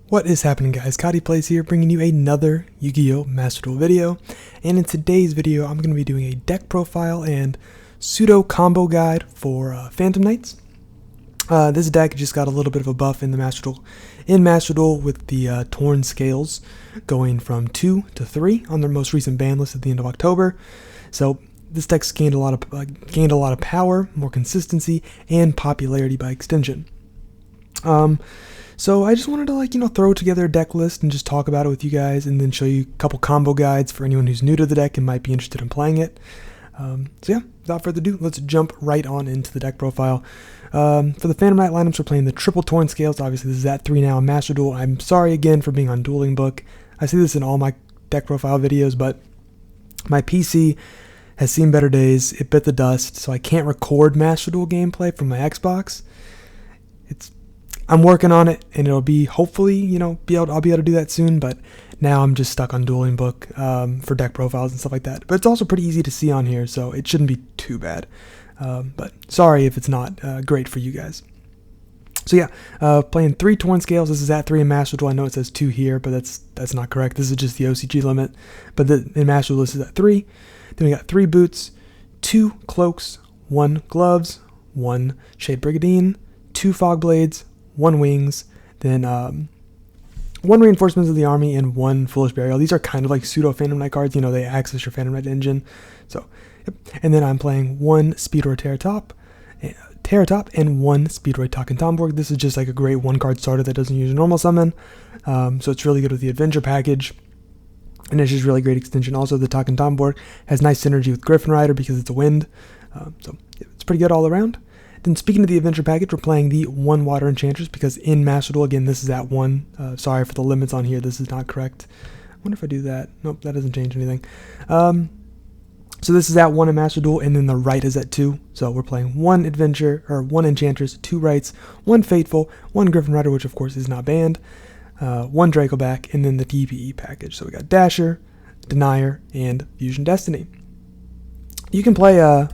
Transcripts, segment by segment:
What is happening, guys? Cody Plays here, bringing you another Yu-Gi-Oh! Master Duel video. And in today's video, I'm going to be doing a deck profile and pseudo combo guide for Phantom Knights. This deck just got a little bit of a buff in the Master Duel with the Torn Scales going from 2 to 3 on their most recent ban list at the end of October. So this deck's gained a lot of power, more consistency, and popularity by extension. So I just wanted to throw together a deck list and just talk about it with you guys, and then show you a couple combo guides for anyone who's new to the deck and might be interested in playing it. So yeah, without further ado, let's jump right on into the deck profile. For the Phantom Knight lineups, we're playing the triple Torn Scales. Obviously, this is at 3 now in Master Duel. I'm sorry again for being on Dueling Book. I see this in all my deck profile videos, but my PC has seen better days. It bit the dust, so I can't record Master Duel gameplay from my Xbox. I'm working on it, and it'll be hopefully, I'll be able to do that soon. But now I'm just stuck on Dueling Book for deck profiles and stuff like that. But it's also pretty easy to see on here, so it shouldn't be too bad. But sorry if it's not great for you guys. So yeah, playing 3 Torn Scales. This is at 3 in Master Duel. I know it says 2 here, but that's not correct. This is just the OCG limit. But in Master Duel, this is at 3. Then we got 3 Boots, 2 Cloaks, 1 Gloves, 1 Shade Brigandine, 2 Fog Blades, 1 Wings, then 1 Reinforcements of the Army, and 1 Foolish Burial. These are kind of like pseudo Phantom Knight cards. They access your Phantom Knight engine. So, yep. And then I'm playing 1 Speedroid Terratop, and 1 Speedroid Takentomborg. This is just like a great 1-card starter that doesn't use a normal summon. So it's really good with the Adventure package, and it's just really great extension. Also, the Takentomborg has nice synergy with Griffin Rider because it's a wind. So it's pretty good all around. Then speaking of the Adventure package, we're playing the 1 Water Enchantress because in Master Duel, again, this is at 1. Sorry for the limits on here. This is not correct. I wonder if I do that. Nope, that doesn't change anything. So this is at 1 in Master Duel, and then the right is at 2. So we're playing 1 Enchantress, 2 Rights, 1 Fateful, 1 Griffin Rider, which of course is not banned, 1 Dracoback, and then the DPE package. So we got Dasher, Denier, and Fusion Destiny. You can play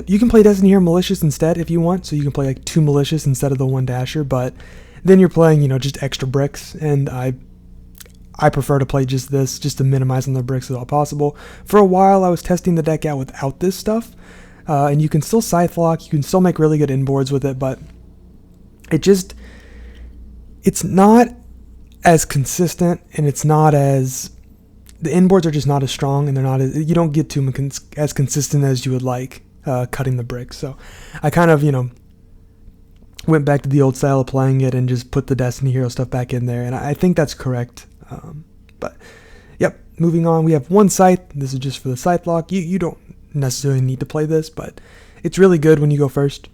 you can play Destiny here Malicious instead if you want, so you can play like 2 Malicious instead of the 1 Dasher, but then you're playing, just extra bricks, and I prefer to play just this, just to minimize on the bricks as all possible. For a while, I was testing the deck out without this stuff, and you can still Scythe Lock, you can still make really good inboards with it, but it's not as consistent, and the inboards are just not as strong, and you don't get to them as consistent as you would like. Cutting the bricks. So I kind of, went back to the old style of playing it and just put the Destiny Hero stuff back in there. And I think that's correct. But yep, moving on. We have 1 Scythe. This is just for the Scythe Lock. You don't necessarily need to play this, but it's really good when you go first.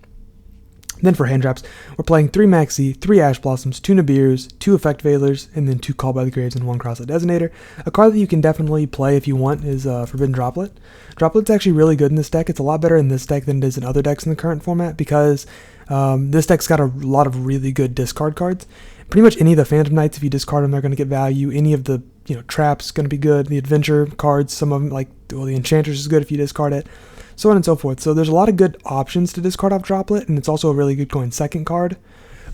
Then for hand traps, we're playing 3 Maxi, 3 Ash Blossoms, 2 Nibirs, 2 Effect Veilers, and then 2 Call by the Graves and 1 Crosslet Designator. A card that you can definitely play if you want is Forbidden Droplet. Droplet's actually really good in this deck. It's a lot better in this deck than it is in other decks in the current format because this deck's got a lot of really good discard cards. Pretty much any of the Phantom Knights, if you discard them, they're going to get value. Any of the traps going to be good. The Adventure cards, some of them, like the Enchantress is good if you discard it. So on and so forth. So there's a lot of good options to discard off Droplet, and it's also a really good going second card.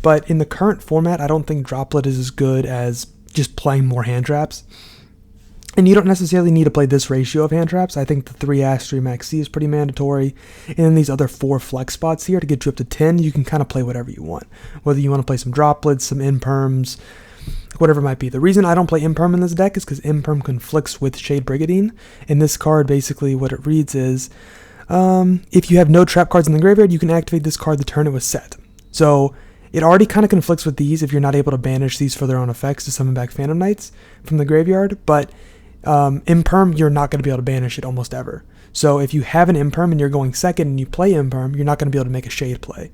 But in the current format, I don't think Droplet is as good as just playing more hand traps. And you don't necessarily need to play this ratio of hand traps. I think the 3 Ash, 3 Max C is pretty mandatory. And then these other 4 flex spots here to get you up to 10, you can kind of play whatever you want. Whether you want to play some Droplets, some Imperms, whatever it might be. The reason I don't play Imperm in this deck is because Imperm conflicts with Shade Brigandine. And this card, basically what it reads is, if you have no trap cards in the graveyard, you can activate this card the turn it was set. So it already kind of conflicts with these if you're not able to banish these for their own effects to summon back Phantom Knights from the graveyard. But Imperm, you're not going to be able to banish it almost ever. So if you have an Imperm and you're going second and you play Imperm, you're not going to be able to make a Shade play,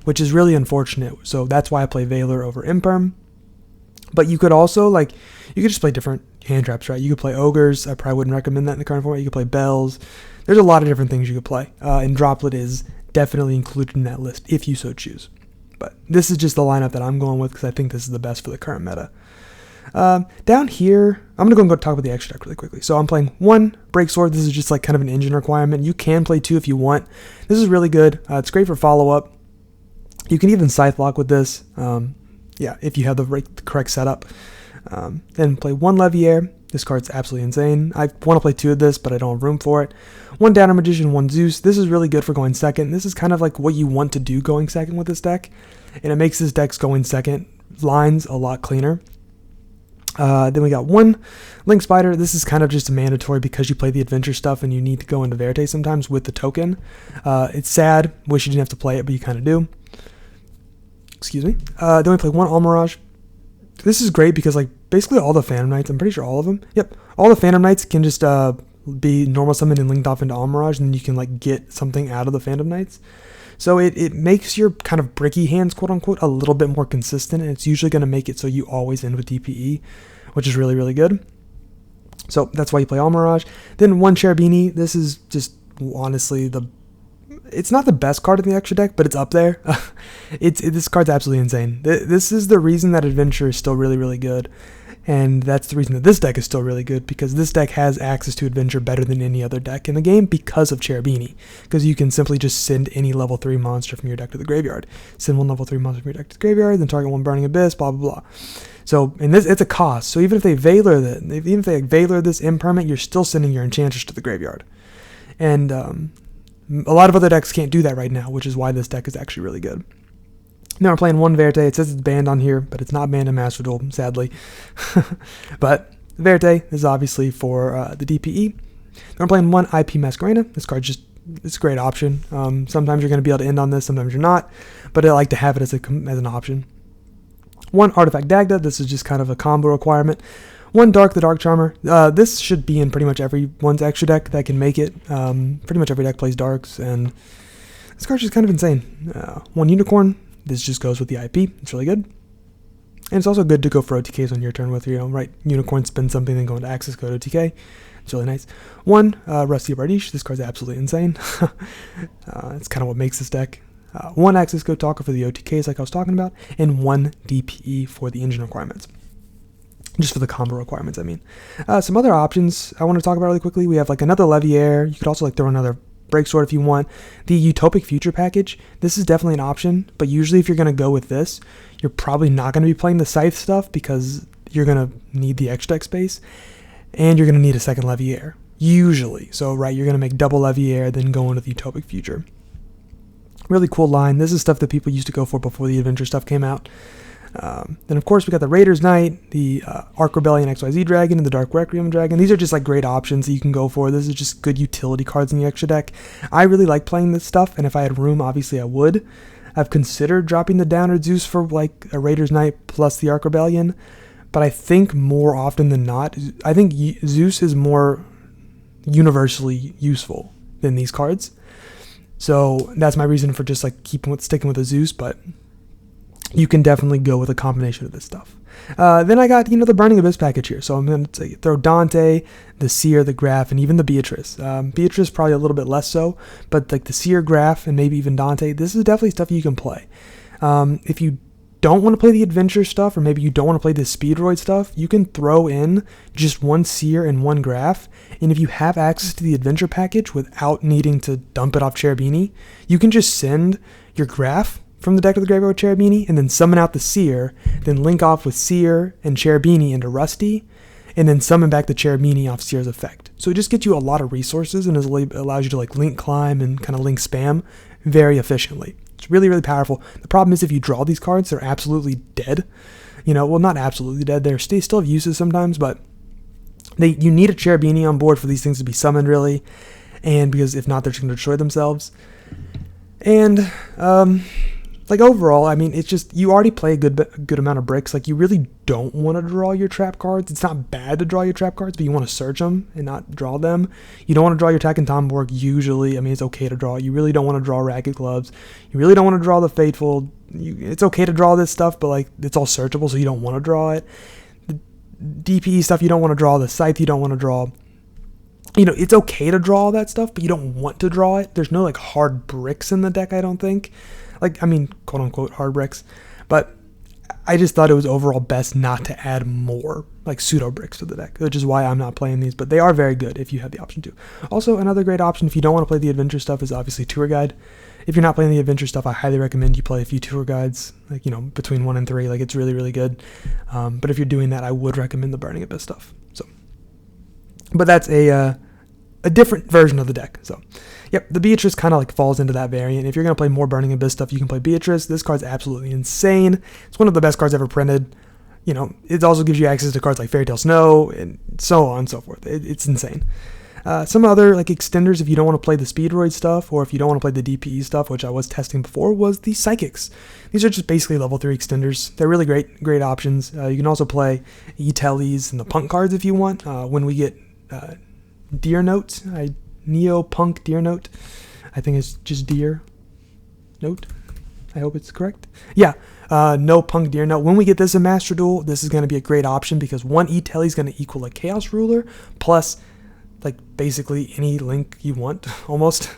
which is really unfortunate. So that's why I play Veiler over Imperm. But you could also, you could just play different hand traps, right? You could play Ogres. I probably wouldn't recommend that in the current format. You could play Bells. There's a lot of different things you could play. And Droplet is definitely included in that list if you so choose. But this is just the lineup that I'm going with because I think this is the best for the current meta. Down here, I'm going to go and talk about the extra deck really quickly. So I'm playing 1 Breaksword. This is just kind of an engine requirement. You can play 2 if you want. This is really good. It's great for follow-up. You can even Scythe Lock with this. yeah, if you have the correct setup. Then play 1 Levier. This card's absolutely insane. I want to play 2 of this, but I don't have room for it. 1 Downer Magician, 1 Zeus. This is really good for going second. This is kind of like what you want to do going second with this deck, and it makes this deck's going second lines a lot cleaner. Then we got 1 Link Spider. This is kind of just a mandatory because you play the adventure stuff and you need to go into Verte sometimes with the token. It's sad. Wish you didn't have to play it, but you kind of do. Excuse me. Then we play 1 Almirage. This is great because like basically all the Phantom Knights, I'm pretty sure all of them. Yep. All the Phantom Knights can just be normal summoned and linked off into Almirage, and then you can like get something out of the Phantom Knights. So it makes your kind of bricky hands, quote unquote, a little bit more consistent, and it's usually going to make it so you always end with DPE, which is really, really good. So that's why you play Almirage. Then 1 Cherubini. This is just honestly it's not the best card in the extra deck, but it's up there. This card's absolutely insane. This is the reason that Adventure is still really, really good. And that's the reason that this deck is still really good, because this deck has access to Adventure better than any other deck in the game because of Cherubini. Because you can simply just send any level 3 monster from your deck to the graveyard. Send 1 level 3 monster from your deck to the graveyard, then target 1 Burning Abyss, blah, blah, blah. So, and this, it's a cost. So even if they Valor this impermanent, you're still sending your Enchantress to the graveyard. And a lot of other decks can't do that right now, which is why this deck is actually really good. Now we're playing 1 Verte. It says it's banned on here, but it's not banned in Master Duel, sadly. But Verte is obviously for the DPE. Then we're playing 1 IP Masquerena. This card it's a great option. Sometimes you're going to be able to end on this, sometimes you're not, but I like to have it as an option. 1 Artifact Dagda. This is just kind of a combo requirement. 1 Dark the Dark Charmer. This should be in pretty much everyone's extra deck that can make it. Pretty much every deck plays Darks, and this card's just kind of insane. 1 Unicorn. This just goes with the IP. It's really good. And it's also good to go for OTKs on your turn with, right? Unicorn, spin something, then go into Access Code OTK. It's really nice. 1 Rusty Bardiche. This card's absolutely insane. It's kind of what makes this deck. 1 Access Code Talker for the OTKs like I was talking about. And 1 DPE for the engine requirements. Just for the combo requirements, I mean. Some other options I want to talk about really quickly. We have like another Levier. You could also like throw another Break Sword if you want. The Utopic Future package, this is definitely an option, but usually if you're going to go with this, you're probably not going to be playing the Scythe stuff because you're going to need the extra deck space, and you're going to need a second Levier, usually. So, right, you're going to make double Levier, then go into the Utopic Future. Really cool line. This is stuff that people used to go for before the Adventure stuff came out. Then, of course, we got the Raiders Knight, the Arc Rebellion XYZ Dragon, and the Dark Requiem Dragon. These are just like great options that you can go for. This is just good utility cards in the extra deck. I really like playing this stuff, and if I had room, obviously I would. I've considered dropping the Downer Zeus for like a Raiders Knight plus the Arc Rebellion, but I think more often than not, I think Zeus is more universally useful than these cards. So that's my reason for just like sticking with the Zeus, but you can definitely go with a combination of this stuff. Then I got, the Burning Abyss package here. So I'm going to throw Dante, the Seer, the Graph, and even the Beatrice. Beatrice probably a little bit less so, but like the Seer, Graph, and maybe even Dante, this is definitely stuff you can play. If you don't want to play the adventure stuff, or maybe you don't want to play the Speedroid stuff, you can throw in just 1 Seer and 1 Graph, and if you have access to the adventure package without needing to dump it off Cherubini, you can just send your Graph from the deck to the graveyard with Cherubini, and then summon out the Seer, then link off with Seer and Cherubini into Rusty, and then summon back the Cherubini off Seer's effect. So it just gets you a lot of resources and allows you to like link climb and kind of link spam very efficiently. It's really, really powerful. The problem is if you draw these cards, they're absolutely dead. Well, not absolutely dead. They still have uses sometimes, but you need a Cherubini on board for these things to be summoned, really, and because if not, they're just going to destroy themselves. And like overall, I mean, it's just, you already play a good amount of bricks. Like, you really don't want to draw your trap cards. It's not bad to draw your trap cards, but you want to search them and not draw them. You don't want to draw your Tack and Tomborg usually. I mean, it's okay to draw. You really don't want to draw Ragged Gloves. You really don't want to draw the Fateful. It's okay to draw this stuff, but like, it's all searchable, so you don't want to draw it. The DPE stuff, you don't want to draw. The Scythe, you don't want to draw. It's okay to draw all that stuff, but you don't want to draw it. There's no like hard bricks in the deck, I don't think. Like, I mean, quote unquote hard bricks, but I just thought it was overall best not to add more like pseudo bricks to the deck, which is why I'm not playing these, but they are very good if you have the option to. Also, another great option if you don't want to play the adventure stuff is obviously tour guide. If you're not playing the adventure stuff, I highly recommend you play a few tour guides, like, you know, between 1 and 3. Like, it's really, really good. But if you're doing that, I would recommend the Burning Abyss stuff. So, but that's a different version of the deck. So, yep, the Beatrice kind of like falls into that variant. If you're going to play more Burning Abyss stuff, you can play Beatrice. This card's absolutely insane. It's one of the best cards ever printed. You know, it also gives you access to cards like Fairy Tale Snow and so on and so forth. It's insane. Some other like extenders, if you don't want to play the Speedroid stuff, or if you don't want to play the DPE stuff, which I was testing before, was the Psychics. These are just basically level 3 extenders. They're really great options. You can also play E-Tellies and the Punk cards if you want. When we get Deer Note, Neo Punk Deer Note, I think it's just Deer Note. I hope it's correct. Yeah, no Punk Deer Note. When we get this in Master Duel, this is going to be a great option because one E-Telly is going to equal a Chaos Ruler plus like basically any link you want almost,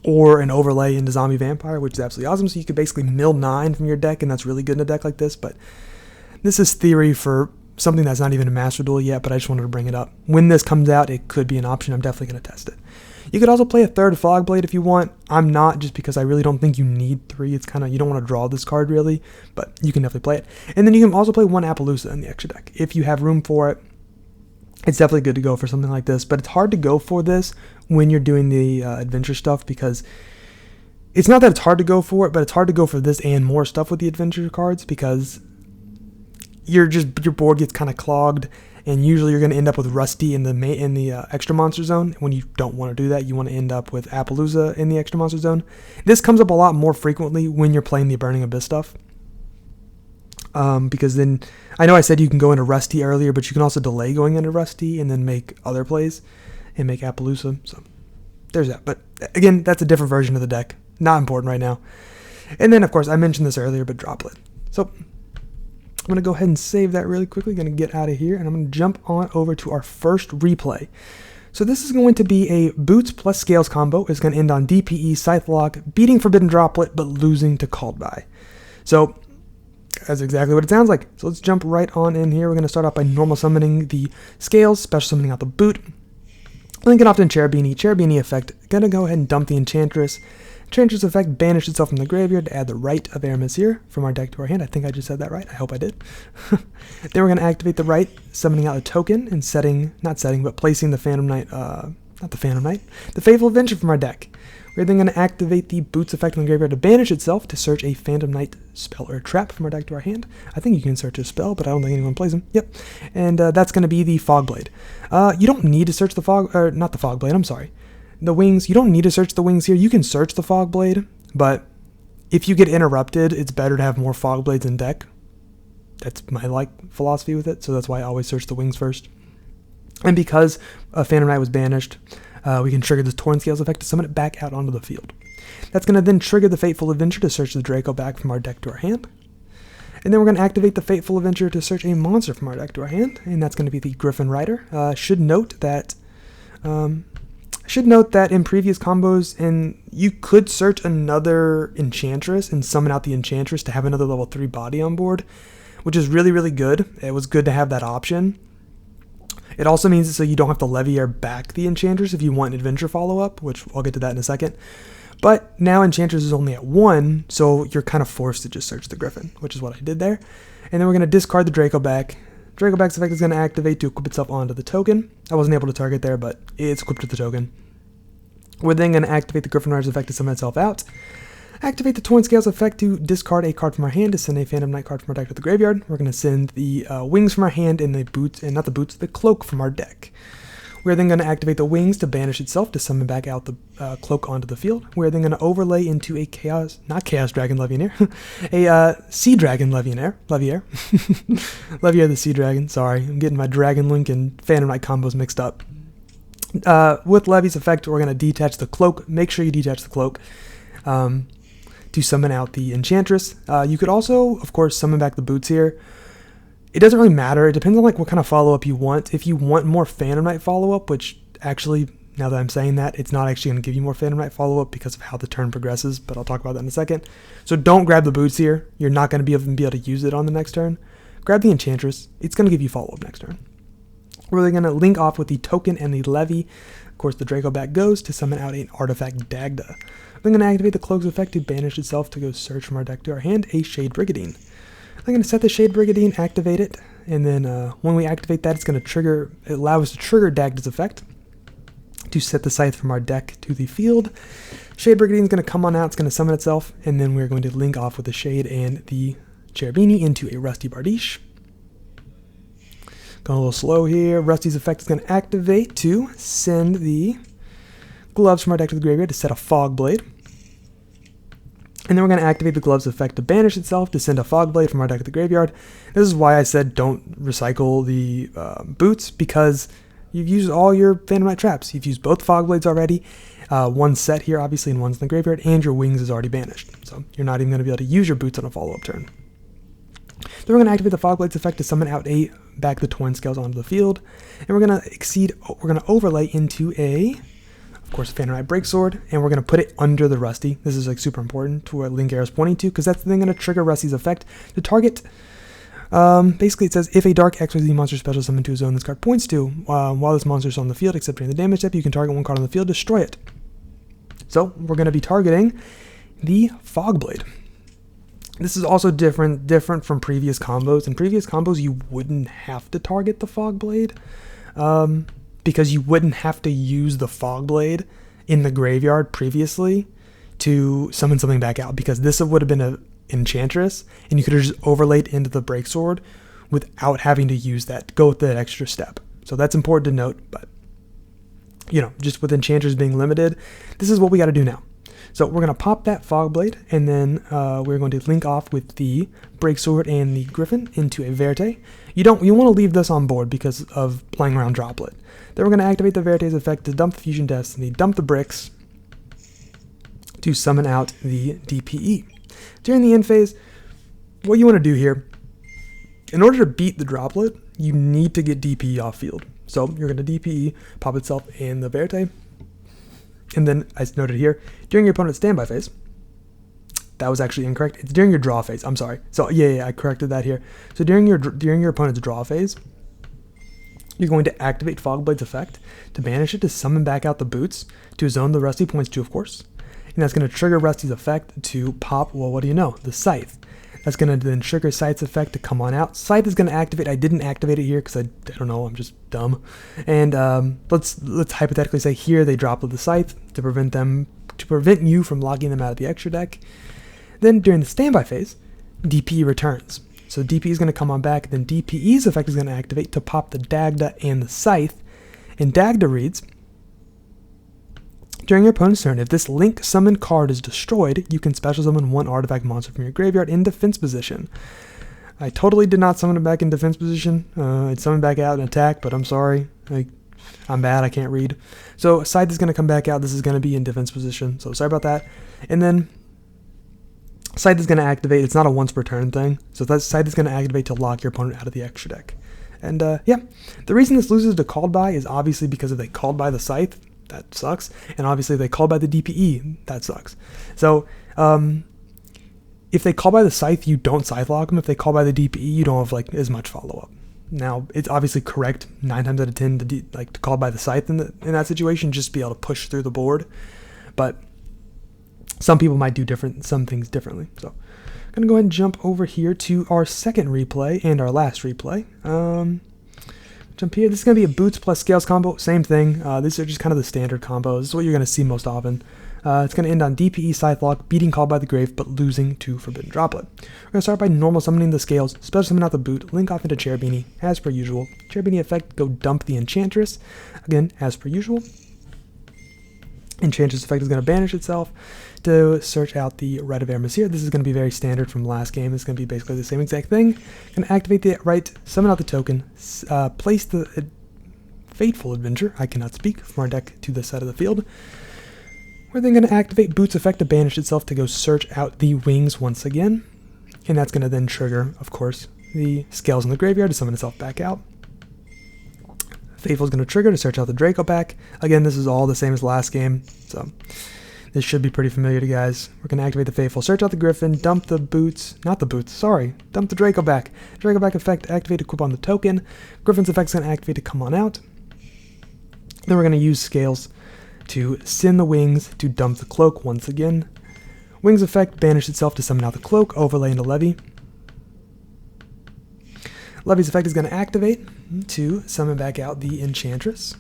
or an overlay into Zombie Vampire, which is absolutely awesome. So you could basically mill 9 from your deck, and that's really good in a deck like this. But this is theory for something that's not even a Master Duel yet, but I just wanted to bring it up. When this comes out, it could be an option. I'm definitely going to test it. You could also play a 3rd Fogblade if you want. I'm not, just because I really don't think you need 3. It's kind of, you don't want to draw this card really, but you can definitely play it. And then you can also play 1 Appaloosa in the extra deck if you have room for it. It's definitely good to go for something like this, but it's hard to go for this when you're doing the adventure stuff, because it's not that it's hard to go for it, but it's hard to go for this and more stuff with the adventure cards, because your board gets kind of clogged, and usually you're going to end up with Rusty in the extra monster zone. When you don't want to do that, you want to end up with Appaloosa in the extra monster zone. This comes up a lot more frequently when you're playing the Burning Abyss stuff. Because then, I know I said you can go into Rusty earlier, but you can also delay going into Rusty and then make other plays and make Appaloosa. So there's that. But again, that's a different version of the deck. Not important right now. And then, of course, I mentioned this earlier, but Droplet. So I'm going to go ahead and save that really quickly. Going to get out of here, and I'm going to jump on over to our first replay. So this is going to be a Boots plus Scales combo. It's going to end on DPE, Scythe Lock, beating Forbidden Droplet, but losing to Called By. So that's exactly what it sounds like. So let's jump right on in here. We're going to start off by normal summoning the Scales, special summoning out the Boot. Linking off to Cherubini. Cherubini effect. Going to go ahead and dump the Enchantress. Enchantress effect, banish itself from the graveyard to add the Rite of Aramis here from our deck to our hand. I think I just said that right. I hope I did. Then we're going to activate the Rite, summoning out a token and placing the Phantom Knight, the Faithful Adventure from our deck. We're then going to activate the Boots effect on the graveyard to banish itself to search a Phantom Knight spell or trap from our deck to our hand. I think you can search a spell, but I don't think anyone plays them. Yep. And that's going to be the Fogblade. You don't need to search the Fogblade, I'm sorry. The wings, you don't need to search the wings here. You can search the Fogblade, but if you get interrupted, it's better to have more Fogblades in deck. That's my philosophy with it, so that's why I always search the wings first. And because Phantom Knight was banished, we can trigger this Torn Scales effect to summon it back out onto the field. That's going to then trigger the Fateful Adventure to search the Draco back from our deck to our hand. And then we're going to activate the Fateful Adventure to search a monster from our deck to our hand, and that's going to be the Griffin Rider. Should note that in previous combos, you could search another Enchantress and summon out the Enchantress to have another level 3 body on board, which is really, really good. It was good to have that option. It also means so you don't have to Leviair back the Enchantress if you want an Adventure follow-up, which I'll get to that in a second. But now Enchantress is only at 1, so you're kind of forced to just search the Griffin, which is what I did there. And then we're going to discard the Draco back. Draco back's effect is going to activate to equip itself onto the token. I wasn't able to target there, but it's equipped to the token. We're then going to activate the Griffin Rider's effect to summon itself out. Activate the Torn Scales effect to discard a card from our hand to send a Phantom Knight card from our deck to the graveyard. We're going to send the wings from our hand and the boots, and not the boots, the cloak from our deck. We're then going to activate the wings to banish itself to summon back out the cloak onto the field. We're then going to overlay into a not Chaos Dragon Leviair, a Sea Dragon Leviair. Leviair the Sea Dragon, sorry. I'm getting my Dragon Link and Phantom Knight combos mixed up. With Levy's effect, we're going to detach the cloak. Make sure you detach the cloak. To summon out the Enchantress. You could also, of course, summon back the boots here. It doesn't really matter. It depends on what kind of follow-up you want. If you want more Phantom Knight follow-up, which actually Now that I'm saying that, it's not actually going to give you more Phantom Knight follow-up because of how the turn progresses, but I'll talk about that in a second. So don't grab the boots here. You're not going to be able to use it on the next turn. Grab the Enchantress. It's going to give you follow-up next turn. We're going to link off with the token and the levy. Of course, the Draco back goes to summon out an artifact Dagda. I'm going to activate the Cloak's effect to banish itself to go search from our deck to our hand a Shade Brigandine. I'm going to set the Shade Brigandine, activate it, and then when we activate that, it's going to allow us to trigger Dagda's effect to set the Scythe from our deck to the field. Shade Brigandine is going to come on out, it's going to summon itself, and then we're going to link off with the Shade and the Cherubini into a Rusty Bardiche. Going a little slow here. Rusty's effect is going to activate to send the gloves from our deck to the graveyard to set a Fog Blade. And then we're going to activate the gloves effect to banish itself to send a Fog Blade from our deck to the graveyard. This is why I said don't recycle the boots, because you've used all your Phantom Knight traps. You've used both Fog Blades already. One's set here, obviously, and one's in the graveyard, and your Wings is already banished. So you're not even going to be able to use your boots on a follow-up turn. Then we're going to activate the Fog Blades effect to summon out back the Twin Scales onto the field. And we're going to overlay into of course, Phantom Knight Breaksword, and we're going to put it under the Rusty. This is like super important to what Link Arrow is pointing to, because that's the thing going to trigger Rusty's effect to target. Basically, it says, if a Dark XYZ monster special summoned to a zone this card points to, while this monster is on the field, except during the damage step, you can target one card on the field, destroy it. So, we're going to be targeting the Fog Blade. This is also different from previous combos. In previous combos, you wouldn't have to target the Fog Blade, because you wouldn't have to use the Fog Blade in the graveyard previously to summon something back out, because this would have been an Enchantress, and you could have just overlaid into the Breaksword without having to use go with that extra step. So that's important to note, but, just with Enchantress being limited, this is what we got to do now. So we're going to pop that Fog Blade, and then we're going to link off with the Breaksword and the Griffin into a Verte. You want to leave this on board because of playing around Droplet. Then we're going to activate the Verte's effect to dump the Fusion Destiny, dump the bricks to summon out the DPE. During the end phase, what you want to do here, in order to beat the Droplet, you need to get DPE off field. So you're going to DPE, pop itself in the Verte. And then, as noted here, during your opponent's standby phase, that was actually incorrect. It's during your draw phase. I'm sorry. So yeah, I corrected that here. So during your opponent's draw phase, you're going to activate Fog Blade's effect to banish it to summon back out the boots to zone the Rusty points to, of course. And that's going to trigger Rusty's effect to pop, well, what do you know? The Scythe. That's going to then trigger Scythe's effect to come on out. Scythe is going to activate. I didn't activate it here because I don't know, I'm just dumb. And let's hypothetically say here they drop the Scythe to prevent you from locking them out of the extra deck. Then during the standby phase, DPE returns. So DPE is going to come on back, then DPE's effect is going to activate to pop the Dagda and the Scythe. And Dagda reads, during your opponent's turn, if this link summon card is destroyed, you can special summon one artifact monster from your graveyard in defense position. I totally did not summon it back in defense position. It summoned back out in attack, but I'm sorry. I'm bad, I can't read. So Scythe is going to come back out. This is going to be in defense position, so sorry about that. And then Scythe is going to activate. It's not a once per turn thing, so that Scythe is going to activate to lock your opponent out of the extra deck. And yeah, the reason this loses to Called By is obviously because if they Called By the Scythe, that sucks. And obviously if they Called By the DPE, that sucks. So if they Call By the Scythe, you don't Scythe lock them. If they Call By the DPE, you don't have as much follow-up. Now, it's obviously correct 9 times out of 10 to Call By the Scythe in that situation, just be able to push through the board. But some people might do some things differently. So I'm going to go ahead and jump over here to our second replay and our last replay. Jump here. This is going to be a Boots plus Scales combo. Same thing. These are just kind of the standard combos. This is what you're going to see most often. It's going to end on DPE Scythe Lock, beating Called By the Grave, but losing to Forbidden Droplet. We're going to start by normal summoning the Scales, special summon out the boot, link off into Cherubini, as per usual. Cherubini effect, go dump the Enchantress. Again, as per usual. Enchantress effect is going to banish itself to search out the Rite of Ermazir. This is going to be very standard from last game. It's going to be basically the same exact thing. Going to activate the right, summon out the token, place the Fateful Adventure, I cannot speak, from our deck to this side of the field. We're then going to activate Boots effect to banish itself to go search out the Wings once again. And that's going to then trigger, of course, the Scales in the graveyard to summon itself back out. Faithful is going to trigger to search out the Draco pack. Again, this is all the same as last game, so this should be pretty familiar to you guys. We're going to activate the Faithful, search out the Griffin, dump the boots, not the boots, sorry, dump the Draco back. Draco back effect, activate, equip on the token. Griffin's effect is going to activate to come on out. Then we're going to use Scales to send the Wings to dump the Cloak once again. Wings effect, banish itself to summon out the Cloak, overlay into Levy. Levy's effect is going to activate to summon back out the Enchantress.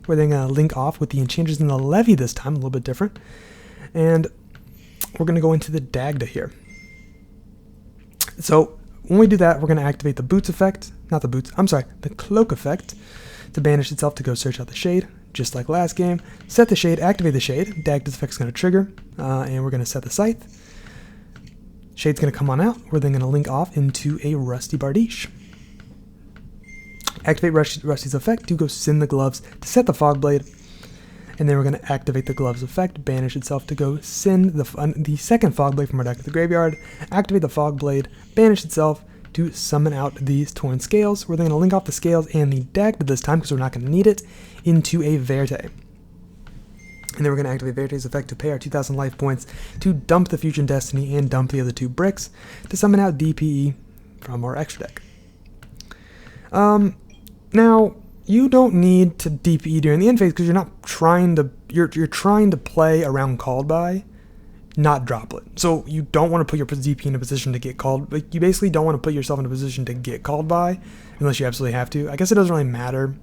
We're then going to link off with the Enchantress and the Levy this time, a little bit different. And we're going to go into the Dagda here. So when we do that, we're going to activate the Boots effect, the Cloak effect, to banish itself to go search out the Shade, just like last game. Set the Shade, activate the Shade. Dagda's effect is going to trigger, and we're going to set the Scythe. Shade's going to come on out. We're then going to link off into a Rusty Bardiche. Activate Rusty's effect to go send the Gloves to set the Fogblade. And then we're going to activate the Gloves effect, banish itself to go send the second Fogblade from our deck to the graveyard. Activate the Fogblade, banish itself to summon out these Torn Scales. We're then going to link off the Scales and the Dagda this time because we're not going to need it into a Verte. And then we're going to activate Verte's effect to pay our 2,000 life points to dump the Fusion Destiny and dump the other 2 bricks to summon out DPE from our extra deck. Now, you don't need to DPE during the end phase because you're not trying to, you're trying to play around called by, not droplet. So you don't want to put your DP in a position to get called, like you basically don't want to put yourself in a position to get called by unless you absolutely have to. I guess it doesn't really matter,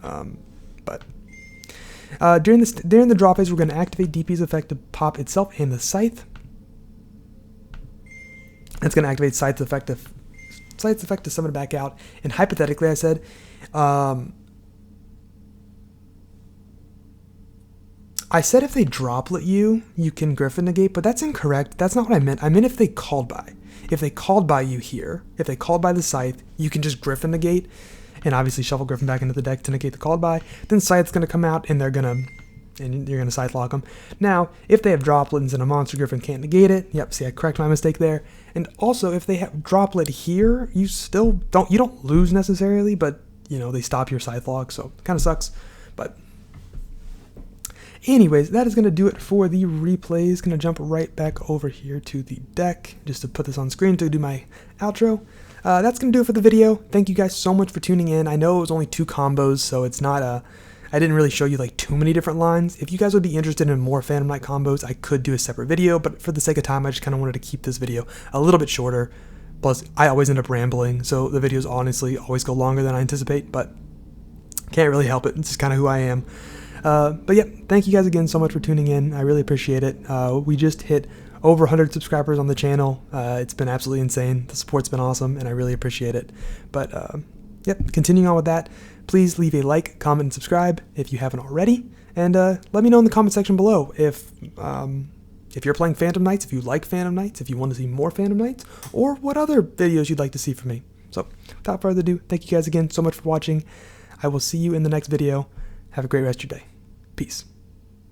but during the drop phase, we're going to activate DP's effect to pop itself and the Scythe. It's going to activate Scythe's effect to summon it back out. And hypothetically, I said, if they droplet you, you can Griffin negate, but that's incorrect. That's not what I meant. I meant if they called by. If they called by you here, if they called by the Scythe, you can just Griffin negate, and obviously shuffle Griffin back into the deck to negate the called by. Then Scythe's going to come out, and you're going to Scythe lock them. Now, if they have droplets and a monster Griffin can't negate it, yep, see, I correct my mistake there. And also, if they have droplet here, you don't lose necessarily, but you know, they stop your Scythe lock, so it kind of sucks. But anyways, that is going to do it for the replays. Going to jump right back over here to the deck just to put this on screen to do my outro. That's going to do it for the video. Thank you guys so much for tuning in. I know it was only 2 combos, so it's not I didn't really show you like too many different lines. If you guys would be interested in more Phantom Knight combos, I could do a separate video, but for the sake of time, I just kind of wanted to keep this video a little bit shorter. Plus, I always end up rambling, so the videos honestly always go longer than I anticipate, but can't really help it. It's just kind of who I am. But yeah, thank you guys again so much for tuning in. I really appreciate it. We just hit over 100 subscribers on the channel. It's been absolutely insane. The support's been awesome, and I really appreciate it. But yep, continuing on with that, please leave a like, comment, and subscribe if you haven't already. And let me know in the comment section below if you're playing Phantom Knights, if you like Phantom Knights, if you want to see more Phantom Knights, or what other videos you'd like to see from me. So, without further ado, thank you guys again so much for watching. I will see you in the next video. Have a great rest of your day. Peace.